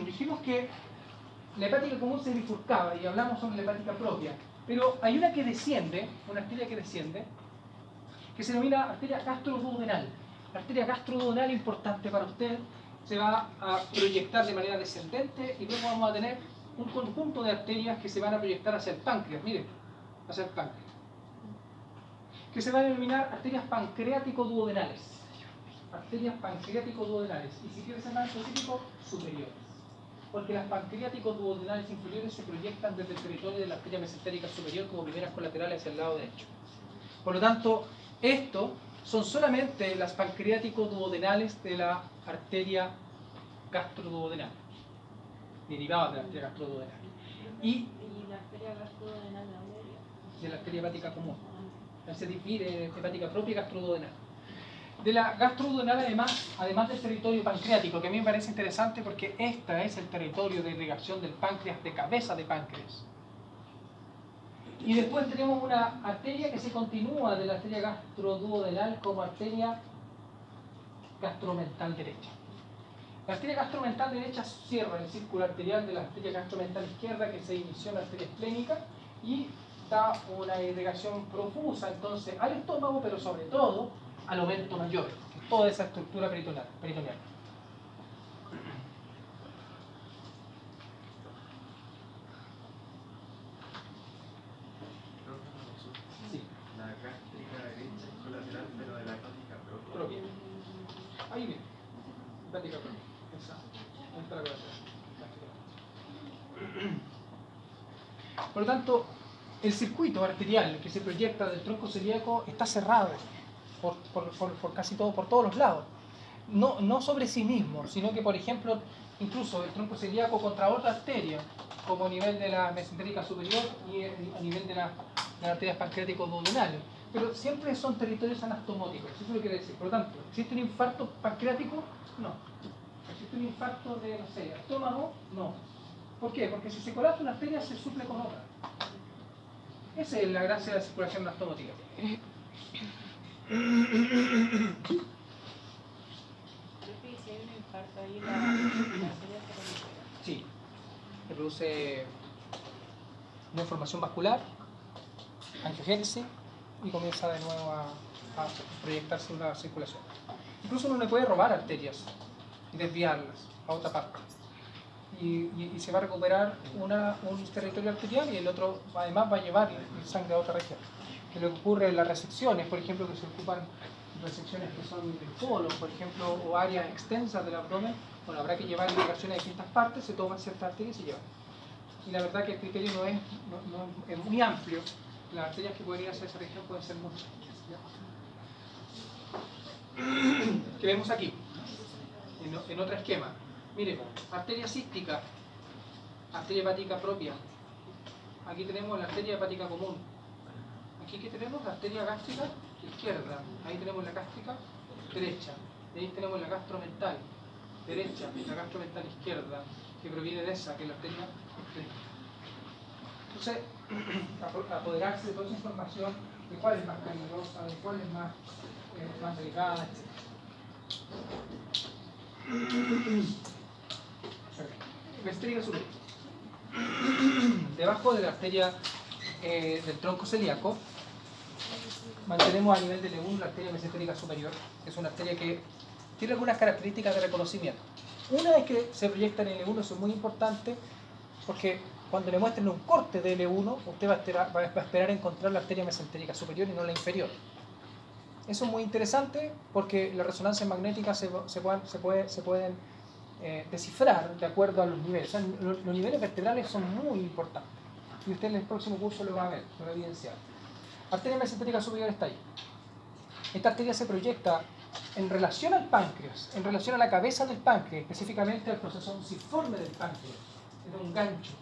Dijimos que la hepática común se bifurcaba y hablamos sobre la hepática propia, pero hay una que desciende, una arteria que desciende, que se denomina arteria gastroduodenal. La arteria gastroduodenal, importante para usted, se va a proyectar de manera descendente y luego vamos a tener un conjunto de arterias que se van a proyectar hacia el páncreas, miren, hacia el páncreas, que se van a denominar arterias pancreático-duodenales. Arterias pancreático-duodenales, y si quieres ser más específico, superiores. Porque las pancreáticos duodenales inferiores se proyectan desde el territorio de la arteria mesentérica superior como primeras colaterales hacia el lado derecho. Por lo tanto, esto son solamente las pancreáticos duodenales de la arteria gastroduodenal, derivadas de la arteria gastroduodenal. ¿Y la arteria gastroduodenal de dónde viene? De la arteria hepática común. Se divide hepática propia y gastroduodenal. De la gastroduodenal, además del territorio pancreático, que a mí me parece interesante porque este es el territorio de irrigación del páncreas, de cabeza de páncreas. Y después tenemos una arteria que se continúa de la arteria gastroduodenal como arteria gastromental derecha. La arteria gastromental derecha cierra el círculo arterial de la arteria gastromental izquierda que se inició en la arteria esplénica y da una irrigación profusa entonces al estómago, pero sobre todo al omerto mayor, que es toda esa estructura peritoneal. Sí. La gástrica derecha es colateral, pero de la hepática propia. Ahí viene. Hepática propia. Exacto. Ahí está la colateral. Por lo tanto, el circuito arterial que se proyecta del tronco celíaco está cerrado por casi todo, por todos los lados. No sobre sí mismo, sino que, por ejemplo, incluso el tronco celíaco contra otra arteria, como a nivel de la mesentérica superior y a nivel de las arterias pancreático-duodenales. Pero siempre son territorios anastomóticos, eso es lo que quiere decir. Por lo tanto, ¿existe un infarto pancreático? No. ¿Existe un infarto de, no sé, estómago? No. ¿Por qué? Porque si se colapsa una arteria se suple con otra. Esa es la gracia de la circulación anastomótica. Si hay un infarto ahí, la arteria se recupera. Sí, se produce una formación vascular, angiogénesis y comienza de nuevo a proyectarse una circulación. Incluso uno le puede robar arterias y desviarlas a otra parte. Y se va a recuperar un territorio arterial y el otro además va a llevar sangre a otra región. Que lo que ocurre en las resecciones, por ejemplo, que se ocupan resecciones que son de colon, por ejemplo, o áreas extensas del abdomen, bueno, habrá que llevar irrigaciones a distintas partes, se toman ciertas arterias y se llevan. Y la verdad que el criterio es muy amplio. Las arterias que pueden ir hacia esa región pueden ser muchas. ¿Qué vemos aquí? En otro esquema. Mire, arteria cística, arteria hepática propia. Aquí tenemos la arteria hepática común. Aquí que tenemos la arteria gástrica izquierda. Ahí tenemos la gástrica derecha. Y ahí tenemos la gastromental derecha, la gastromental izquierda, que proviene de esa, que es la arteria derecha. Entonces, apoderarse de toda esa información, de cuál es más calurosa, de cuál es más delgada, etc. Mesentérica superior. Debajo de la arteria del tronco celíaco mantenemos a nivel del L1 la arteria mesentérica superior, que es una arteria que tiene algunas características de reconocimiento. Una es que se proyecta en L1, eso es muy importante, porque cuando le muestren un corte de L1, usted va a esperar encontrar la arteria mesentérica superior y no la inferior. Eso es muy interesante porque las resonancias magnéticas se pueden descifrar de acuerdo a los niveles. O sea, los niveles vertebrales son muy importantes. Y usted en el próximo curso lo va a ver, lo va a evidenciar. Arteria mesentérica superior está ahí. Esta arteria se proyecta en relación al páncreas, en relación a la cabeza del páncreas, específicamente al proceso unciforme del páncreas. Es un gancho.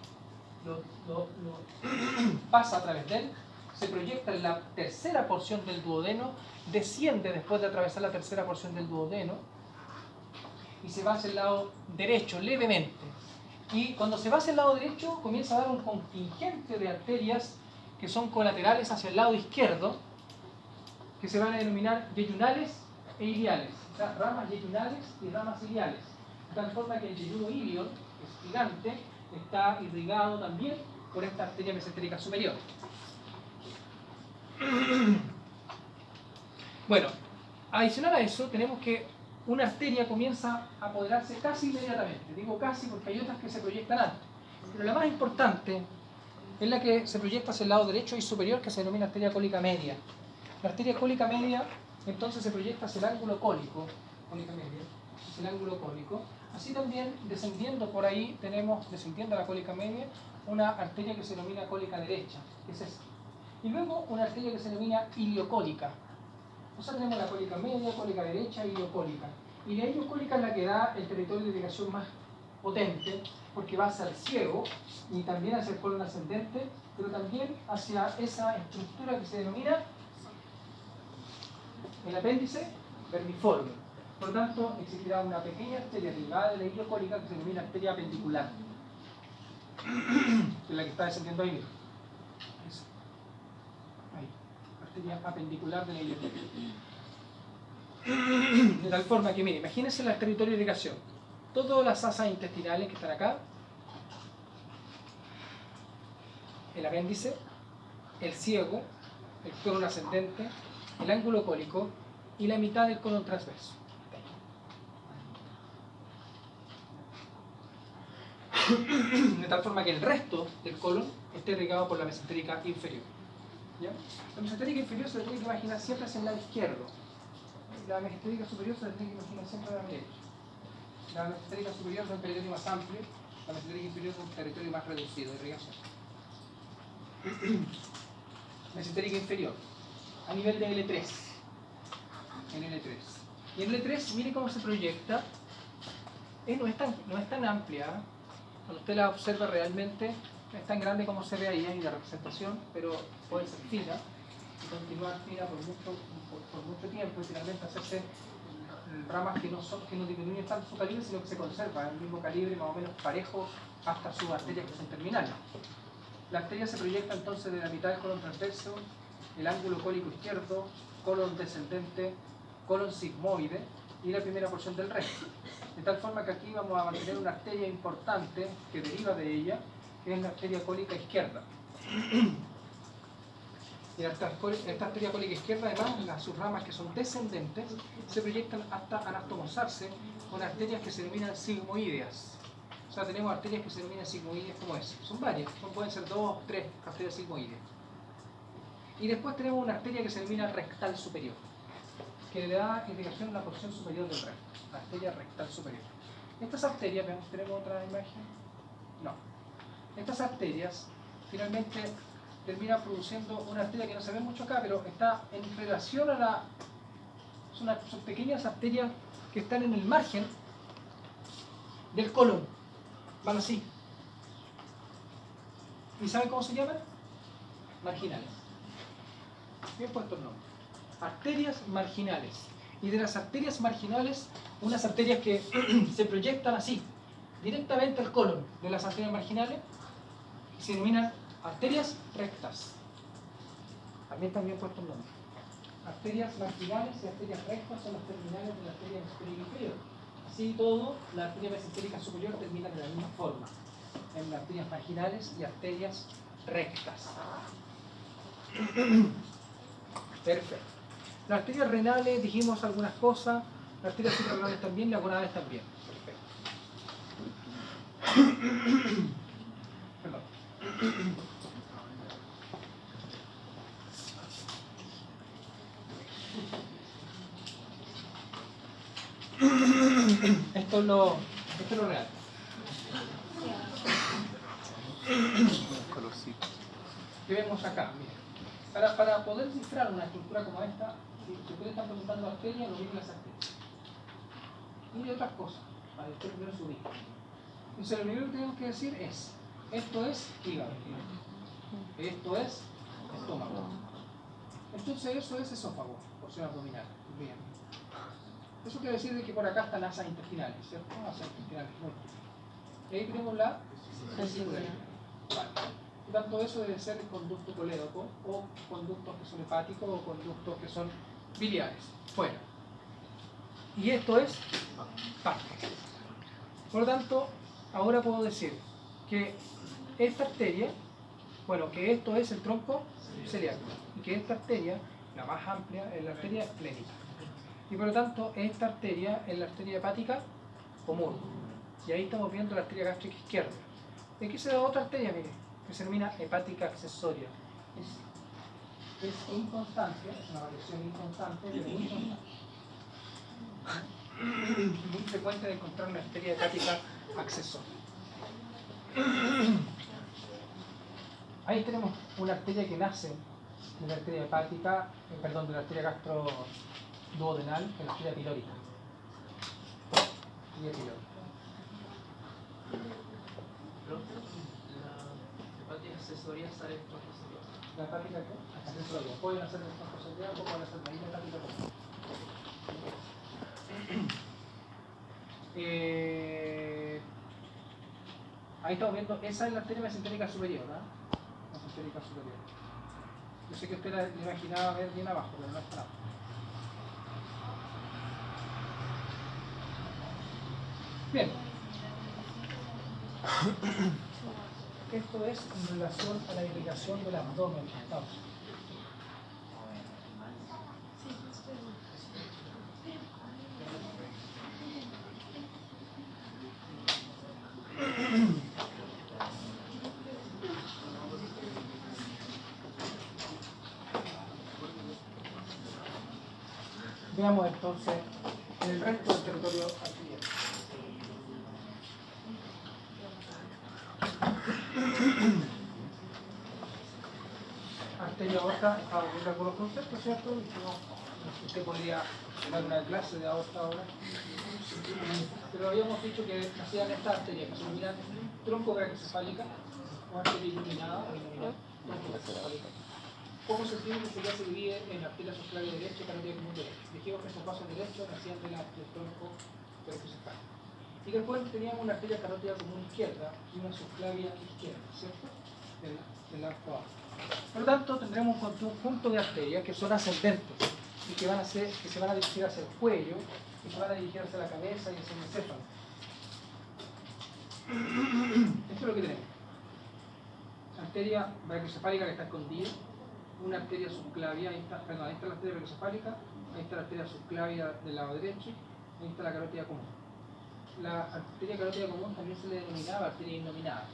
Pasa a través de él, se proyecta en la tercera porción del duodeno, desciende después de atravesar la tercera porción del duodeno y se va hacia el lado derecho levemente. Y cuando se va hacia el lado derecho comienza a dar un contingente de arterias que son colaterales hacia el lado izquierdo, que se van a denominar yeyunales e iliales, o sea, ramas yeyunales y ramas iliales. De tal forma que el yeyuno ilio, que gigante está irrigado también por esta arteria mesentérica superior. Bueno, adicional a eso, tenemos que una arteria comienza a apoderarse casi inmediatamente. Digo casi porque hay otras que se proyectan antes. Pero la más importante es la que se proyecta hacia el lado derecho y superior, que se denomina arteria cólica media. La arteria cólica media entonces se proyecta hacia el ángulo cólico, cólica media, hacia el ángulo cólico. Así también, descendiendo por ahí, tenemos, descendiendo a la cólica media, una arteria que se denomina cólica derecha, que es esta. Y luego una arteria que se denomina iliocólica. O sea, tenemos la cólica media, cólica derecha y iliocólica. Y la iliocólica es la que da el territorio de irrigación más potente, porque va hacia el ciego y también hacia el colon ascendente, pero también hacia esa estructura que se denomina el apéndice vermiforme. Por lo tanto, existirá una pequeña arteria derivada de la iliocólica que se denomina arteria apendicular, que es la que está descendiendo ahí mismo. Ahí, arteria apendicular de la iliocólica. De tal forma que, mire, imagínense el territorio de irrigación. Todas las asas intestinales que están acá, el apéndice, el ciego, el colon ascendente, el ángulo cólico y la mitad del colon transverso. De tal forma que el resto del colon esté irrigado por la mesentérica inferior. ¿Ya? La mesentérica inferior se tiene que imaginar siempre hacia el lado izquierdo. La mesentérica superior se tiene que imaginar siempre a la derecha. La mesentérica superior es un territorio más amplio, la mesentérica inferior es un territorio más reducido de irrigación. Mesentérica inferior, a nivel de L3. En L3. Y en L3, mire cómo se proyecta. No es tan amplia. Cuando usted la observa realmente, no es tan grande como se ve ahí la representación, pero puede ser fina y continuar fina por mucho tiempo y finalmente hacerse ramas que no disminuyen tanto su calibre, sino que se conserva el mismo calibre más o menos parejo hasta sus arterias que son terminales. La arteria se proyecta entonces de la mitad del colon transverso, el ángulo cólico izquierdo, colon descendente, colon sigmoide y la primera porción del recto. De tal forma que aquí vamos a mantener una arteria importante que deriva de ella, que es la arteria cólica izquierda. Y esta arteria cólica izquierda, además, sus ramas que son descendentes, se proyectan hasta anastomosarse con arterias que se denominan sigmoideas. O sea, tenemos arterias que se denominan sigmoideas como esa. Son varias, pueden ser 2 o 3 arterias sigmoideas. Y después tenemos una arteria que se denomina rectal superior, que le da irrigación a la porción superior del recto, la arteria rectal superior. Estas arterias, veamos, ¿tenemos otra imagen? No. Estas arterias, finalmente, termina produciendo una arteria que no se ve mucho acá, pero está en relación a la... Son pequeñas arterias que están en el margen del colon. Van así. ¿Y saben cómo se llaman? Marginales. Bien puesto el nombre. Arterias marginales. Y de las arterias marginales, unas arterias que se proyectan así, directamente al colon de las arterias marginales, se denominan arterias rectas. También está bien puesto el nombre. Arterias marginales y arterias rectas son las terminales de la arteria mesentérica inferior. Así todo, la arteria mesentérica superior termina de la misma forma, en arterias marginales y arterias rectas. Perfecto. Las arterias renales, dijimos algunas cosas, las arterias suprarrenales también, las gonadales también. Perfecto. Perdón. Esto es lo real. ¿Qué vemos acá? Mira. Para poder cifrar una estructura como esta, si ustedes están preguntando arterias, lo mismo las arterias. Y otras cosas, para que ustedes primero subir. Entonces, lo primero que tenemos que decir es: esto es hígado, esto es estómago. Entonces, eso es esófago, porción abdominal. Bien. Eso quiere decir que por acá están asas intestinales, ¿cierto? Asas intestinales múltiples. Y ahí tenemos la vesícula. Vale. Por tanto, eso debe ser el conducto colédoco, o conductos que son hepáticos, o conductos que son biliares. Fuera. Y esto es páncreas. Por lo tanto, ahora puedo decir que esta arteria, bueno, que esto es el tronco celíaco y que esta arteria, la más amplia, es la arteria esplénica. Y por lo tanto, esta arteria es la arteria hepática común. Y ahí estamos viendo la arteria gástrica izquierda. Y aquí se da otra arteria, mire, que se denomina hepática accesoria. Es inconstante, es una variación inconstante, pero muy constante. Muy frecuente de encontrar una arteria hepática accesoria. Ahí tenemos una arteria que nace de la arteria hepática, perdón, de la arteria gastroduodenal, que es la arteria pilórica. Arteria pilórica. La hepática accesoria sale en tronco celíaco. La hepática accesoria. Pueden hacer el tronco celíaco o pueden hacer la misma hepática común. Ahí estamos viendo, esa es la arteria mesentérica superior, ¿no? Mesentérica superior. Yo sé que usted la imaginaba ver bien abajo, pero no está nada. Bien. Esto es en relación a la irrigación del abdomen. Vamos. Veamos entonces en el resto del territorio arterial. Arteria aorta, estamos viendo algunos conceptos, ¿cierto? Y si no, usted podría tomar una clase de aorta ahora. Pero habíamos dicho que hacían esta arteria que se denomina tronco brachiocefálica o arteria iluminada o iluminada. Poco sentido que ya se divide en arteria subclavia derecha y carótida común derecha. Dijimos que esos vasos derechos nacían del tronco brachiocefálico. Y después teníamos una arteria carótida común izquierda y una subclavia izquierda, ¿cierto? Del arco abajo. Por lo tanto, tendremos un conjunto de arterias que son ascendentes y que se van a dirigir hacia el cuello y se van a dirigir hacia la cabeza y hacia el encéfalo. Esto es lo que tenemos. Arteria brachiocefálica que está escondida, una arteria subclavia, ahí está la arteria brachiocefálica, ahí está la arteria subclavia del lado derecho, ahí está la carótida común. La arteria carótida común también se le denominaba arteria innominada.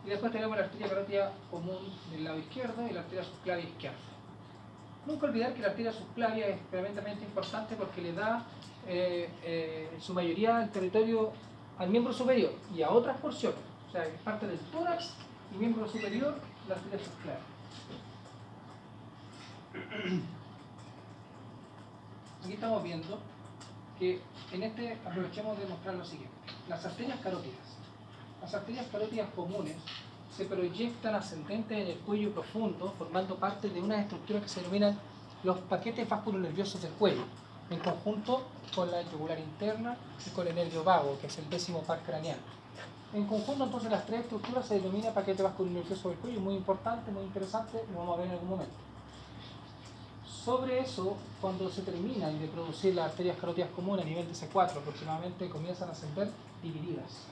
Y después tenemos la arteria carótida común del lado izquierdo y la arteria subclavia izquierda. Nunca olvidar que la arteria subclavia es tremendamente importante porque le da en su mayoría el territorio al miembro superior y a otras porciones. O sea, es parte del tórax y miembro superior, la arteria subclavia. Aquí estamos viendo que en este aprovechemos de mostrar lo siguiente. Las arterias carótidas. Las arterias carótidas comunes se proyectan ascendentes en el cuello profundo, formando parte de unas estructuras que se denominan los paquetes vasculonerviosos del cuello, en conjunto con la yugular interna y con el nervio vago, que es el 10º par craneal. En conjunto, entonces, las tres estructuras se denomina paquete vasculonervioso del cuello, muy importante, muy interesante, lo vamos a ver en algún momento. Sobre eso, cuando se terminan de producir las arterias carótidas comunes a nivel de C4 aproximadamente, comienzan a ser divididas.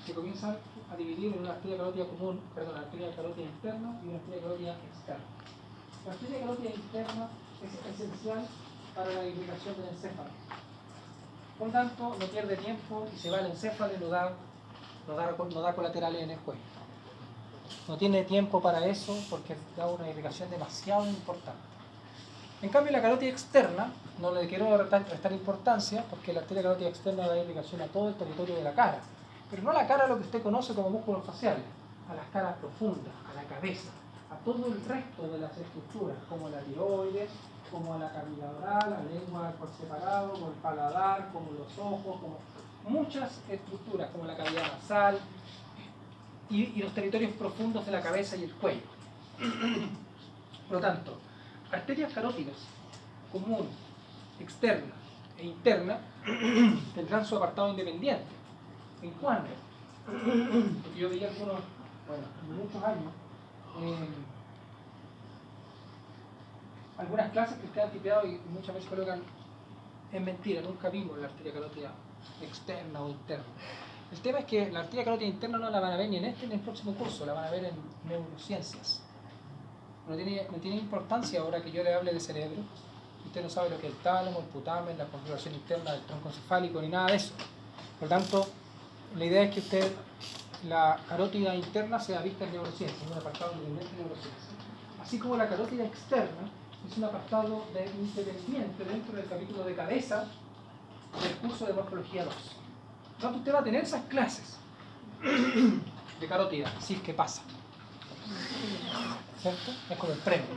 Se comienzan a dividir en una arteria carótida común, perdón, una arteria carótida interna y una arteria carótida externa. La arteria carótida interna es esencial para la irrigación del encéfalo. Por lo tanto, no pierde tiempo y se va al encéfalo y no da colaterales en el cuello. No tiene tiempo para eso porque da una irrigación demasiado importante. En cambio, la carótida externa, no le quiero restar importancia porque la arteria carótida externa da irrigación a todo el territorio de la cara. Pero no a la cara, lo que usted conoce como músculos faciales, a las caras profundas, a la cabeza, a todo el resto de las estructuras, como la tiroides, como la cavidad oral, la lengua por separado, como el paladar, como los ojos, como muchas estructuras, como la cavidad nasal y los territorios profundos de la cabeza y el cuello. Por lo tanto, arterias carótidas, común, externa e interna, tendrán su apartado independiente. ¿En cuándo? Porque yo veía algunos, muchos años, algunas clases que están tipeadas y muchas veces colocan, es mentira, nunca vimos la arteria carótida externa o interna. El tema es que la arteria carótida interna no la van a ver ni en este ni en el próximo curso, la van a ver en neurociencias. No tiene importancia ahora que yo le hable de cerebro. Usted no sabe lo que es el tálamo, el putamen, la configuración interna del tronco encefálico, ni nada de eso. Por lo tanto, la idea es que usted, la carótida interna, sea vista en neurociencia, en un apartado independiente de neurociencia. Así como la carótida externa es un apartado independiente dentro del capítulo de cabeza del curso de morfología 2. Por lo tanto, usted va a tener esas clases de carótida, si es que pasa. ¿Cierto? Es como el premio.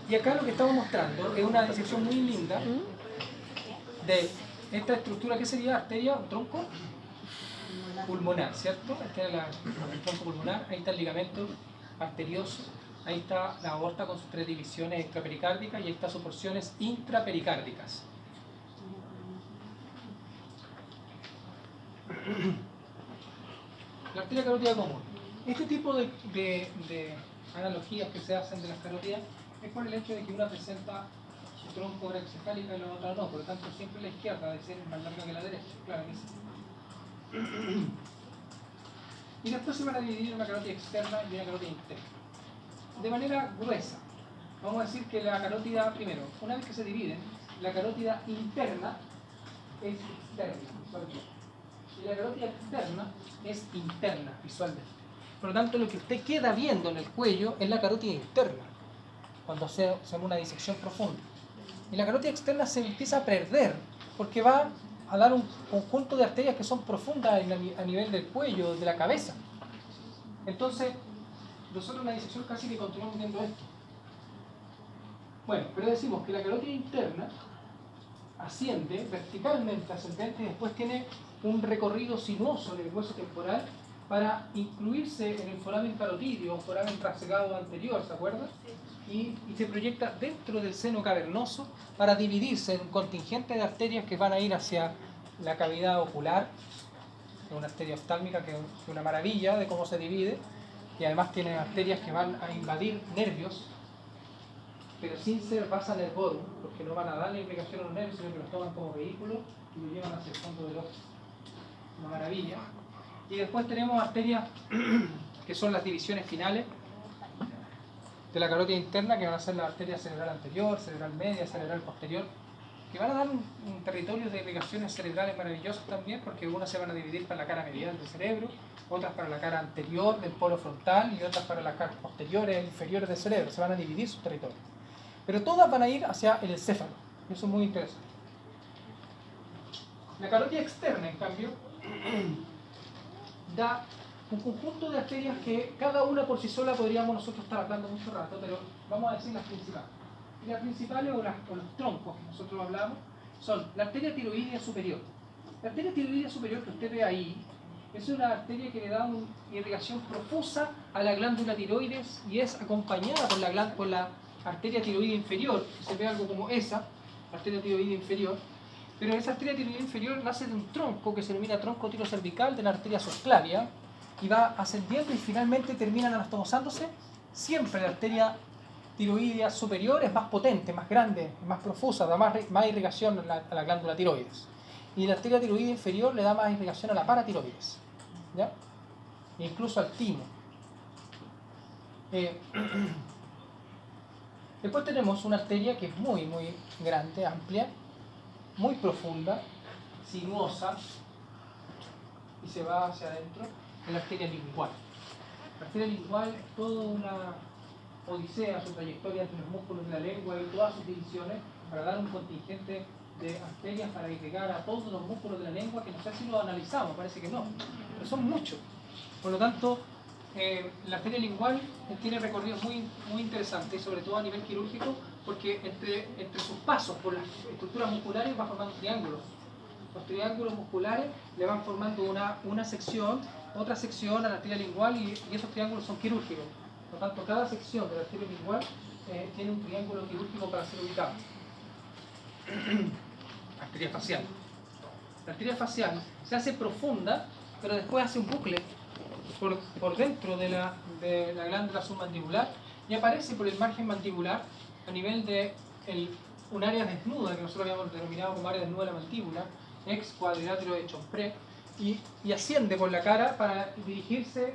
Y acá lo que estamos mostrando es una disección muy linda de esta estructura que sería arteria o tronco pulmonar, ¿cierto? Este es el tronco pulmonar, ahí está el ligamento arterioso, ahí está la aorta con sus 3 divisiones extrapericárdicas y ahí están sus porciones intrapericárdicas. La arteria carótida común. Este tipo de analogías que se hacen de las carótidas es por el hecho de que una presenta su tronco encefálica y la otra no, por lo tanto siempre la izquierda debe ser más larga que la derecha, claro que sí. Y después se van a dividir en una carótida externa y una carótida interna. De manera gruesa, vamos a decir que la carótida, primero, una vez que se dividen, la carótida interna es externa visualmente y la carótida externa es interna visualmente. Por lo tanto, lo que usted queda viendo en el cuello es la carótida interna, cuando hacemos una disección profunda. Y la carótida externa se empieza a perder, porque va a dar un conjunto de arterias que son profundas a nivel del cuello, de la cabeza. Entonces, nosotros en la disección casi que continuamos viendo esto. Bueno, pero decimos que la carótida interna asciende verticalmente, ascendente, y después tiene un recorrido sinuoso en el hueso temporal para incluirse en el foramen carotídeo o foramen trasegado anterior, ¿se acuerdan? Y se proyecta dentro del seno cavernoso para dividirse en un contingente de arterias que van a ir hacia la cavidad ocular, una arteria oftálmica que es una maravilla de cómo se divide, y además tiene arterias que van a invadir nervios, pero sin ser vasa nervorum, porque no van a darle implicación a los nervios, sino que los toman como vehículo y lo llevan hacia el fondo del ojo. Una maravilla. Y después tenemos arterias que son las divisiones finales de la carótida interna, que van a ser la arteria cerebral anterior, cerebral media, cerebral posterior, que van a dar un territorio de irrigaciones cerebrales maravillosos también, porque unas se van a dividir para la cara medial del cerebro, otras para la cara anterior del polo frontal y otras para las caras posteriores e inferiores del cerebro. Se van a dividir sus territorios. Pero todas van a ir hacia el encéfalo, y eso es muy interesante. La carótida externa, en cambio, da un conjunto de arterias que cada una por sí sola podríamos nosotros estar hablando mucho rato, pero vamos a decir las principales. Y las principales o los troncos que nosotros hablamos son la arteria tiroidea superior. La arteria tiroidea superior que usted ve ahí es una arteria que le da una irrigación profusa a la glándula tiroides y es acompañada por la arteria tiroidea inferior, que se ve algo como esa, arteria tiroidea inferior. Pero esa arteria tiroidea inferior nace de un tronco que se denomina tronco tirocervical de la arteria subclavia y va ascendiendo y finalmente terminan anastomosándose. Siempre la arteria tiroidea superior es más potente, más grande, más profusa, da más irrigación a la glándula tiroides. Y la arteria tiroidea inferior le da más irrigación a la paratiroides, ¿ya? E incluso al timo. Después tenemos una arteria que es muy, muy grande, amplia, muy profunda, sinuosa, y se va hacia adentro, es la arteria lingual. La arteria lingual es toda una odisea, su trayectoria entre los músculos de la lengua y todas sus divisiones, para dar un contingente de arterias para irrigar a todos los músculos de la lengua, que no sé si lo analizamos, parece que no, pero son muchos. Por lo tanto, la arteria lingual tiene recorridos muy, muy interesantes, sobre todo a nivel quirúrgico, porque entre sus pasos por las estructuras musculares va formando triángulos. Los triángulos musculares le van formando una sección, otra sección a la arteria lingual y esos triángulos son quirúrgicos. Por lo tanto, cada sección de la arteria lingual tiene un triángulo quirúrgico para ser ubicado. Arteria facial. La arteria facial se hace profunda, pero después hace un bucle por dentro de la glándula submandibular y aparece por el margen mandibular a nivel de un área desnuda que nosotros habíamos denominado como área desnuda de la mandíbula, ex cuadrilátero de Chompré, y asciende por la cara para dirigirse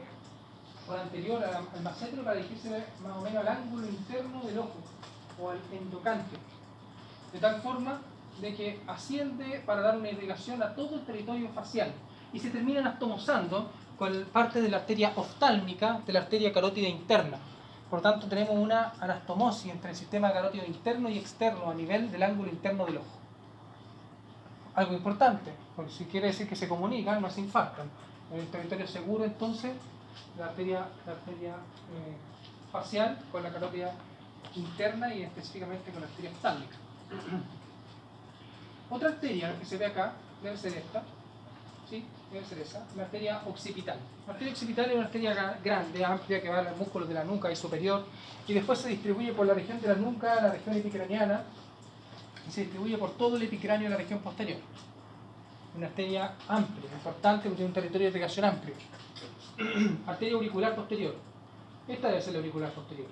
por anterior al massetero, para dirigirse más o menos al ángulo interno del ojo o al endocante, de tal forma de que asciende para dar una irrigación a todo el territorio facial y se termina anastomosando con parte de la arteria oftálmica de la arteria carótida interna. Por lo tanto, tenemos una anastomosis entre el sistema carótido interno y externo a nivel del ángulo interno del ojo. Algo importante, porque si quiere decir que se comunican, no se infartan. En el territorio seguro, entonces, la arteria facial con la carótida interna y específicamente con la arteria oftálmica. Otra arteria que se ve acá debe ser esta, ¿sí? Debe ser esa, la arteria occipital. La arteria occipital es una arteria grande, amplia, que va a los músculos de la nuca y superior, y después se distribuye por la región de la nuca, la región epicraniana, y se distribuye por todo el epicráneo de la región posterior. Una arteria amplia, importante, que tiene un territorio de irrigación amplio. Arteria auricular posterior. Esta debe ser la auricular posterior.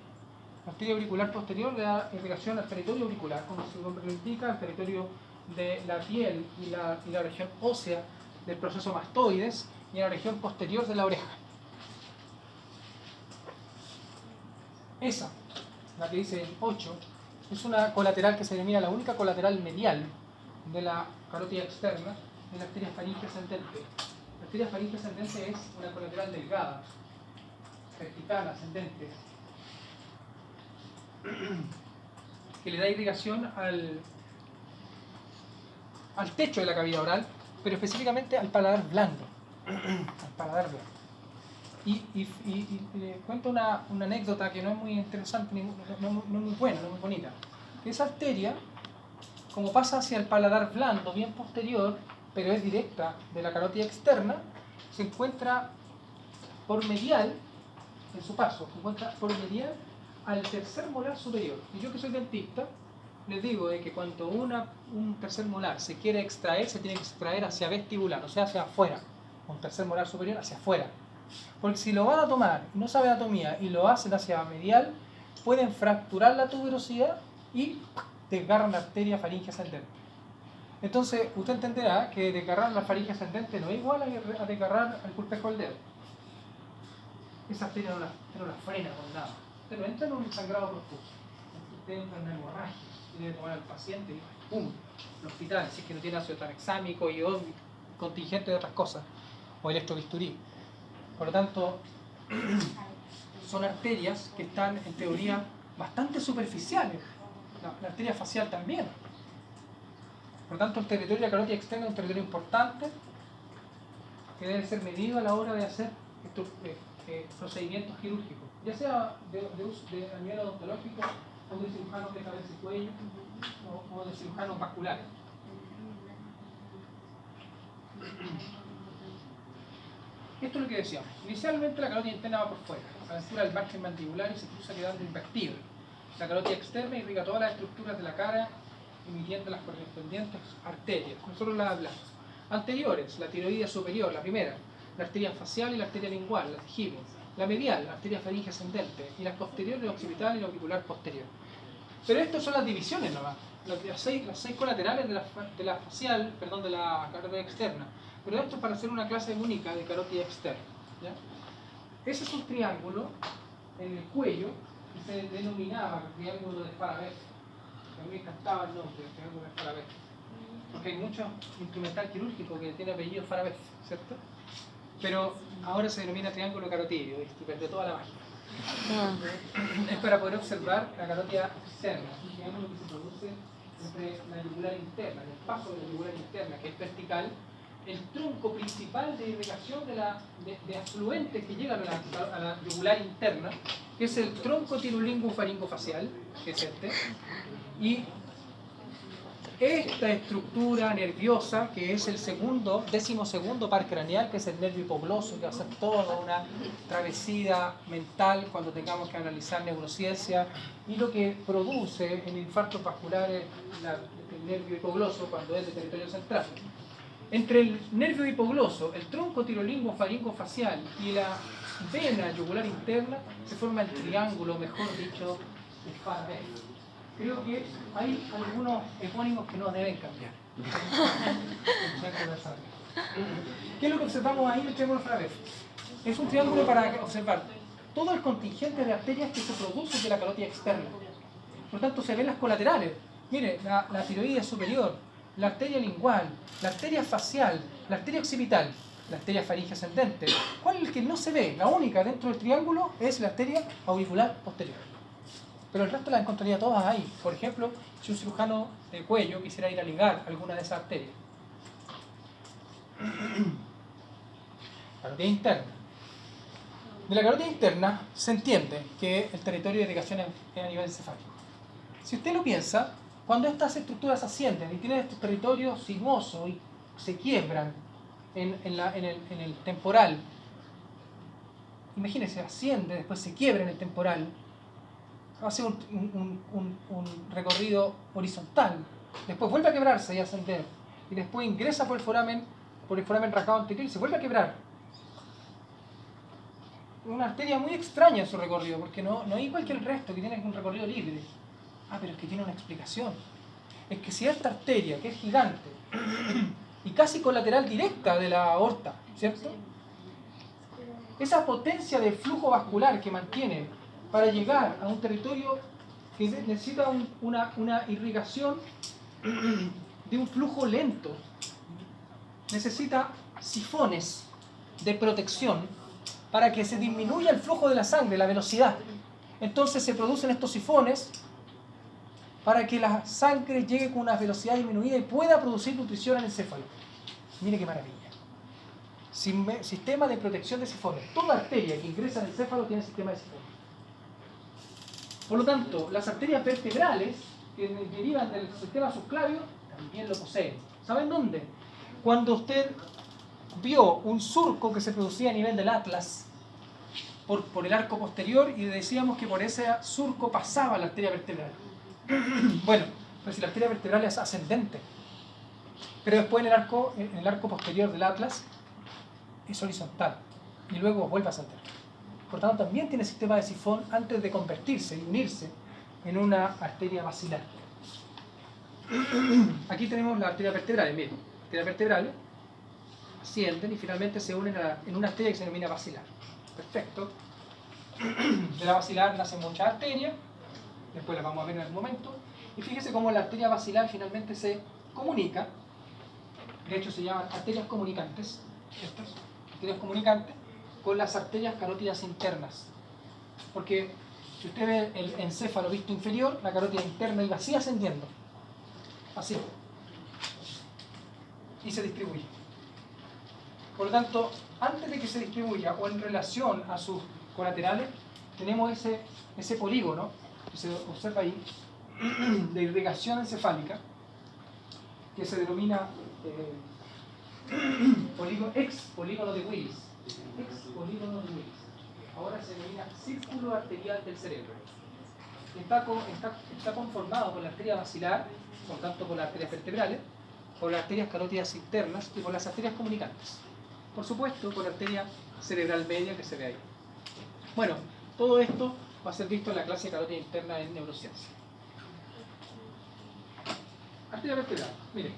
La arteria auricular posterior le da irrigación al territorio auricular, como su nombre lo indica, al territorio de la piel y la región ósea del proceso mastoides y en la región posterior de la oreja. Esa, la que dice 8, es una colateral que se denomina la única colateral medial de la carótida externa de la arteria faríngea ascendente. La arteria faríngea ascendente es una colateral delgada, vertical, ascendente, que le da irrigación al techo de la cavidad oral, pero específicamente al paladar blando. Al paladar blando. Y le cuento una anécdota que no es muy interesante, no muy buena, no muy bonita. Esa arteria, como pasa hacia el paladar blando, bien posterior, pero es directa de la carótida externa, se encuentra por medial, en su paso, se encuentra por medial al tercer molar superior. Y yo que soy dentista, les digo de que cuando un tercer molar se quiere extraer, se tiene que extraer hacia vestibular, o sea, hacia afuera. Un tercer molar superior hacia afuera. Porque si lo van a tomar y no saben anatomía y lo hacen hacia medial, pueden fracturar la tuberosidad y desgarran la arteria faríngea ascendente. Entonces, usted entenderá que desgarrar la faringe ascendente no es igual a desgarrar el pulpejo del dedo. Esa arteria no la frena con nada. Usted no entra en un sangrado profuso. Usted entra en una hemorragia. Tiene que tomar al paciente y ¡pum! Al hospital, si es que no tiene ácido tranexámico y contingente de otras cosas. O electrobisturí. Por lo tanto, son arterias que están en teoría bastante superficiales. La arteria facial también. Por lo tanto, el territorio de la carótida externa es un territorio importante que debe ser medido a la hora de hacer estos procedimientos quirúrgicos, ya sea a nivel odontológico o de cirujanos de cabeza y cuello o de cirujanos vasculares. Esto es lo que decíamos. Inicialmente la carótida interna va por fuera, a la altura del margen mandibular y se cruza quedando invertible. La carótida externa irriga todas las estructuras de la cara, emitiendo las correspondientes arterias. Nosotros las hablamos. Anteriores, la tiroides superior, la primera, la arteria facial y la arteria lingual, la dijimos. La medial, la arteria faringe ascendente, y las posteriores, la occipital y la auricular posterior. Pero estas son las divisiones nomás, las seis colaterales de la facial, perdón, de la carótida externa. Pero esto es para hacer una clase única de carótida externa. ¿Ya? Ese es un triángulo en el cuello que se denominaba triángulo de Farabee. A mí me encantaba el nombre, el triángulo de Farabee. Porque hay mucho instrumental quirúrgico que tiene apellido Farabee, ¿cierto? Pero ahora se denomina triángulo carotídeo y perdió toda la magia. Es para poder observar la carótida externa, un triángulo que se produce entre la yugular interna, el paso de la yugular interna, que es vertical, el tronco principal de irrigación de afluentes que llegan a la yugular interna, que es el tronco tirolingo-faringofacial, que es este, y esta estructura nerviosa, que es el decimosegundo par craneal, que es el nervio hipogloso, que va a ser toda una travesía mental cuando tengamos que analizar neurociencia, y lo que produce en infartos vasculares el nervio hipogloso cuando es de territorio central. Entre el nervio hipogloso, el tronco tirolingo-faringofacial y la vena yugular interna se forma el triángulo, mejor dicho, de Farabee. Creo que hay algunos epónimos que no deben cambiar. ¿Qué es lo que observamos ahí en el triángulo Farabeuf? Es un triángulo para observar todo el contingente de arterias que se produce de la carótida externa. Por lo tanto, se ven las colaterales. Mire, la tiroides superior, la arteria lingual, la arteria facial, la arteria occipital, la arteria faríngea ascendente. ¿Cuál es el que no se ve? La única dentro del triángulo es la arteria auricular posterior. Pero el resto las encontraría todas ahí. Por ejemplo, si un cirujano de cuello quisiera ir a ligar alguna de esas arterias. Carótida interna. De la carótida interna se entiende que el territorio de irrigación es a nivel encefálico. Si usted lo piensa, cuando estas estructuras ascienden y tienen estos territorios sinuosos y se quiebran en el temporal, imagínense, asciende, después se quiebra en el temporal, hace un recorrido horizontal, después vuelve a quebrarse y ascender, y después ingresa por el foramen rasgado anterior y se vuelve a quebrar. Una arteria muy extraña en su recorrido, porque no hay igual que el resto, que tiene un recorrido libre. Ah, pero es que tiene una explicación. Es que si esta arteria, que es gigante, y casi colateral directa de la aorta, ¿cierto? Esa potencia de flujo vascular que mantiene para llegar a un territorio que necesita una irrigación de un flujo lento, necesita sifones de protección para que se disminuya el flujo de la sangre, la velocidad. Entonces se producen estos sifones para que la sangre llegue con una velocidad disminuida y pueda producir nutrición al encéfalo. Mire qué maravilla. Sistema de protección de sifones. Toda arteria que ingresa al encéfalo tiene sistema de sifones. Por lo tanto, las arterias vertebrales que derivan del sistema subclavio también lo poseen. ¿Saben dónde? Cuando usted vio un surco que se producía a nivel del atlas por el arco posterior y decíamos que por ese surco pasaba la arteria vertebral. Bueno, pero si la arteria vertebral es ascendente, pero después en el arco posterior del atlas es horizontal y luego vuelve a ascender. Por tanto, también tiene sistema de sifón antes de convertirse y unirse en una arteria basilar. Aquí tenemos las arterias vertebrales. Miren, arterias vertebrales ascienden y finalmente se unen en una arteria que se denomina basilar. Perfecto. De la basilar nacen muchas arterias, después las vamos a ver en algún momento. Y fíjese cómo la arteria basilar finalmente se comunica. De hecho, se llaman arterias comunicantes. Estas arterias comunicantes con las arterias carótidas internas. Porque si usted ve el encéfalo visto inferior, la carótida interna iba así ascendiendo. Así. Y se distribuye. Por lo tanto, antes de que se distribuya o en relación a sus colaterales, tenemos ese polígono que se observa ahí de irrigación encefálica que se denomina polígono de Willis. Polígono de Willis. Ahora se denomina círculo arterial del cerebro. Está conformado por la arteria basilar, por tanto por las arterias vertebrales, por las arterias carótidas internas y por las arterias comunicantes. Por supuesto, por la arteria cerebral media que se ve ahí. Bueno, todo esto va a ser visto en la clase de carótida interna en neurociencia. Arteria vertebral, miren.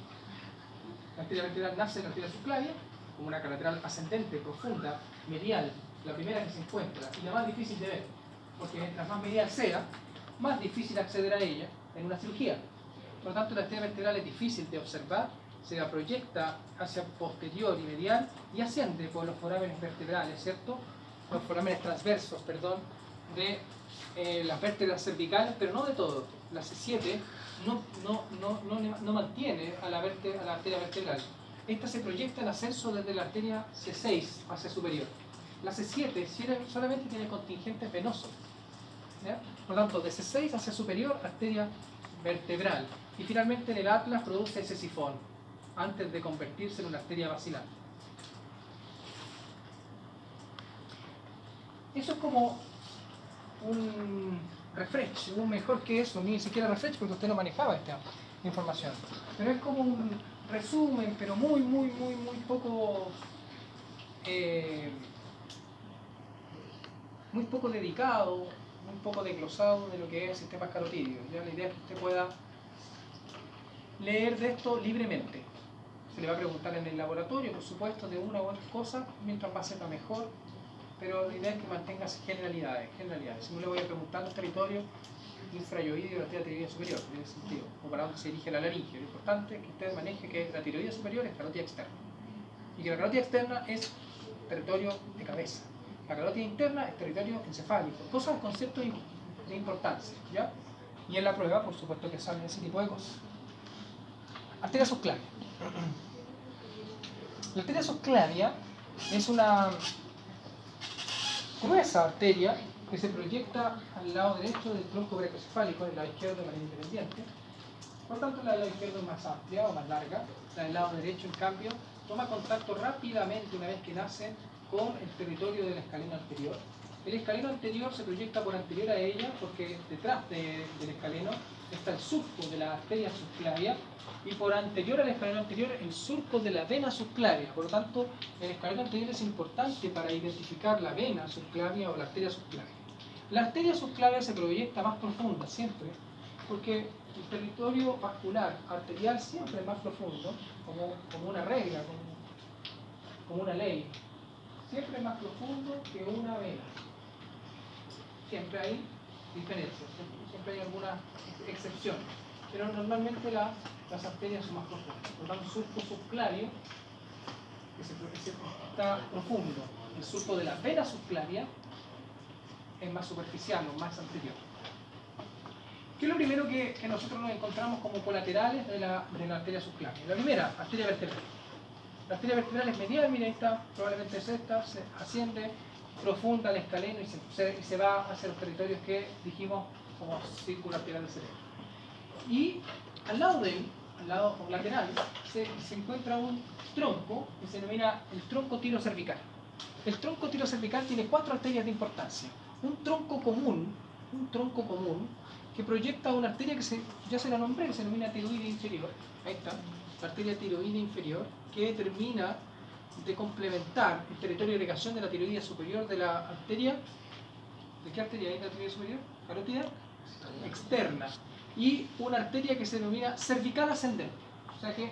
La arteria vertebral nace en la arteria subclavia, como una colateral ascendente, profunda, medial, la primera que se encuentra y la más difícil de ver, porque mientras más medial sea, más difícil acceder a ella en una cirugía. Por lo tanto, la arteria vertebral es difícil de observar, se la proyecta hacia posterior y medial y asciende por los forámenes vertebrales, ¿cierto? Los forámenes transversos, perdón, de las vértebras cervicales, pero no de todo. La C7 no mantiene a la arteria vertebral. Esta se proyecta en ascenso desde la arteria C6 hacia superior. La C7 solamente tiene contingentes venosos. ¿Ya? Por lo tanto, de C6 hacia superior, arteria vertebral. Y finalmente en el atlas produce ese sifón, antes de convertirse en una arteria basilar. Eso es como un refresh, un mejor que eso, ni siquiera refresh porque usted no manejaba esta información. Pero es como un resumen, pero muy poco muy poco dedicado, muy poco desglosado de lo que es el sistema carotídeo. Ya la idea es que usted pueda leer de esto libremente. Se le va a preguntar en el laboratorio, por supuesto, de una u otra cosa, mientras va a ser la mejor, pero la idea es que mantengas generalidades. Si no le voy a preguntar el territorio infraoide o la tiroidea superior, en ese sentido, o para dónde se dirige la laringe. Lo importante es que usted maneje que la tiroidea superior es carótida externa, y que la carótida externa es territorio de cabeza. La carótida interna es territorio encefálico. Cosas, conceptos de importancia, ¿ya? Y en la prueba, por supuesto, que salen ese tipo de cosas. Arteria subclavia. La arteria subclavia es una gruesa arteria que se proyecta al lado derecho del tronco brachioencefálico, del lado izquierdo de manera independiente. Por tanto, la del lado izquierdo es más amplia o más larga. La del lado derecho, en cambio, toma contacto rápidamente una vez que nace con el territorio del escaleno anterior. El escaleno anterior se proyecta por anterior a ella porque detrás del escaleno está el surco de la arteria subclavia y por anterior al escaleno anterior el surco de la vena subclavia. Por lo tanto, el escaleno anterior es importante para identificar la vena subclavia o la arteria subclavia. La arteria subclavia se proyecta más profunda siempre porque el territorio vascular arterial siempre es más profundo, como una regla, como una ley. Siempre es más profundo que una vena. Siempre hay diferencias, siempre hay algunas excepciones, pero normalmente las arterias son más profundas. Por lo tanto, el surco subclavio que está profundo. El surco de la vena subclavia es más superficial o más anterior. ¿Qué es lo primero que nosotros nos encontramos como colaterales de la arteria subclavia? La primera, arteria vertebral. La arteria vertebral es medial, mira, ahí está, probablemente es esta, se asciende profunda al escaleno y se va hacia los territorios que dijimos como círculo arterial del cerebro. Y al lado de él, al lado lateral, se encuentra un tronco que se denomina el tronco tirocervical. El tronco tirocervical tiene 4 arterias de importancia. Un tronco común que proyecta una arteria que ya se la nombré, que se denomina tiroide inferior. Ahí está, la arteria tiroide inferior, que termina de complementar el territorio de irrigación de la tiroidea superior de la arteria. ¿De qué arteria hay la tiroidea superior? Carótida externa. Y una arteria que se denomina cervical ascendente. O sea que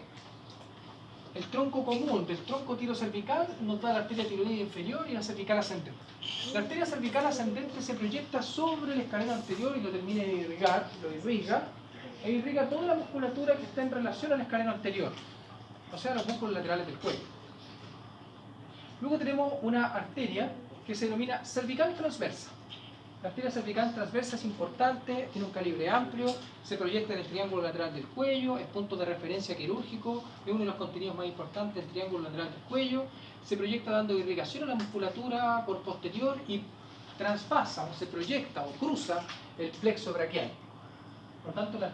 el tronco común del tronco tirocervical nos da la arteria tiroidea inferior y la cervical ascendente. La arteria cervical ascendente se proyecta sobre el escaleno anterior y lo termina de irrigar, e irriga toda la musculatura que está en relación al escaleno anterior, o sea, los músculos laterales del cuello. Luego tenemos una arteria que se denomina cervical transversa. La arteria cervical transversa es importante, tiene un calibre amplio, se proyecta en el triángulo lateral del cuello, es punto de referencia quirúrgico, es uno de los contenidos más importantes del triángulo lateral del cuello, se proyecta dando irrigación a la musculatura por posterior y traspasa o se proyecta o cruza el plexo braquial. Por tanto, la